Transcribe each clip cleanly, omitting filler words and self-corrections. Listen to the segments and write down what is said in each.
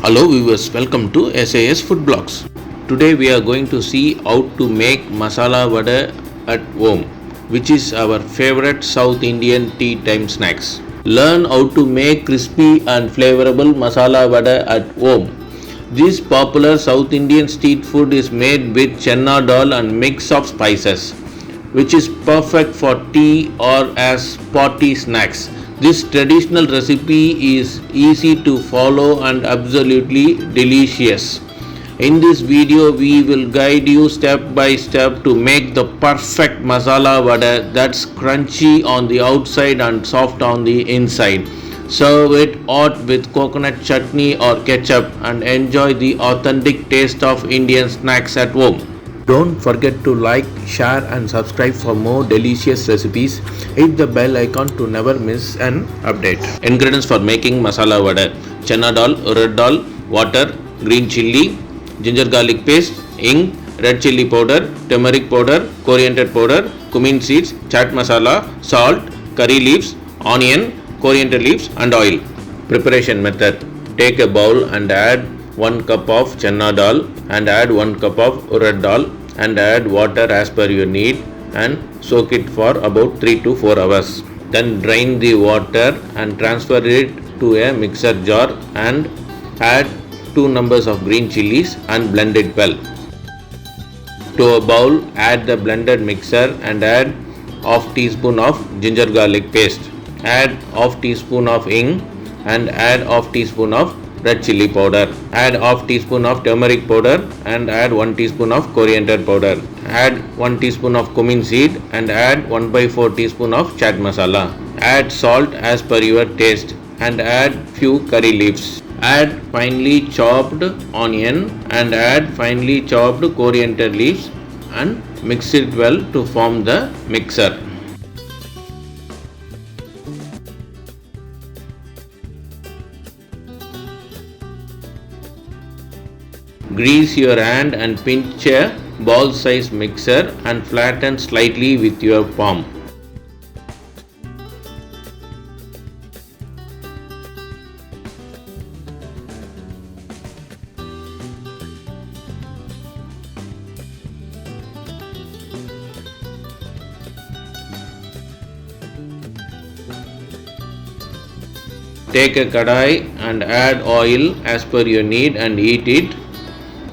Hello viewers, welcome to SAS Food Blogs. Today we are going to see how to make masala vada at home, which is our favorite South Indian tea time snacks. Learn how to make crispy and flavorful masala vada at home. This popular South Indian street food is made with chana dal and mix of spices, which is perfect for tea or as party snacks. This traditional recipe is easy to follow and absolutely delicious. In this video, we will guide you step by step to make the perfect masala vada that's crunchy on the outside and soft on the inside. Serve it hot with coconut chutney or ketchup and enjoy the authentic taste of Indian snacks at home. Don't forget to like, share and subscribe for more delicious recipes. Hit the bell icon to never miss an update. Ingredients for making masala vada: chana dal, urad dal, water, green chilli, ginger garlic paste, ing, red chilli powder, turmeric powder, coriander powder, cumin seeds, chaat masala, salt, curry leaves, onion, coriander leaves and oil. Preparation method: take a bowl and add 1 cup of chana dal and add 1 cup of urad dal and add water as per your need and soak it for about 3 to 4 hours. Then drain the water and transfer it to a mixer jar and add 2 numbers of green chilies and blend it well. To a bowl, add the blended mixer and add half teaspoon of ginger garlic paste. Add half teaspoon of ing and add half teaspoon of red chilli powder. Add half teaspoon of turmeric powder and add 1 teaspoon of coriander powder. Add 1 teaspoon of cumin seed and add 1/4 teaspoon of chaat masala. Add salt as per your taste and add few curry leaves. Add finely chopped onion and add finely chopped coriander leaves and mix it well to form the mixer. Grease your hand and pinch a ball size mixer and flatten slightly with your palm. Take a Kadai and add oil as per your need and heat it.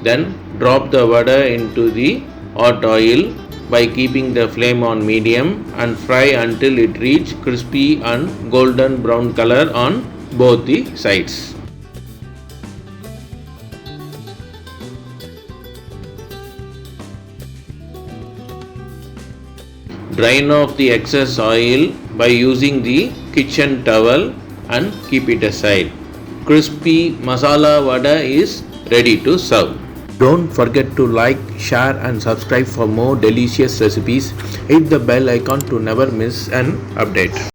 Then drop the vada into the hot oil by keeping the flame on medium and fry until it reaches crispy and golden brown color on both the sides. Drain off the excess oil by using the kitchen towel and keep it aside. Crispy masala vada is ready to serve. Don't forget to like, share and subscribe for more delicious recipes. Hit the bell icon to never miss an update.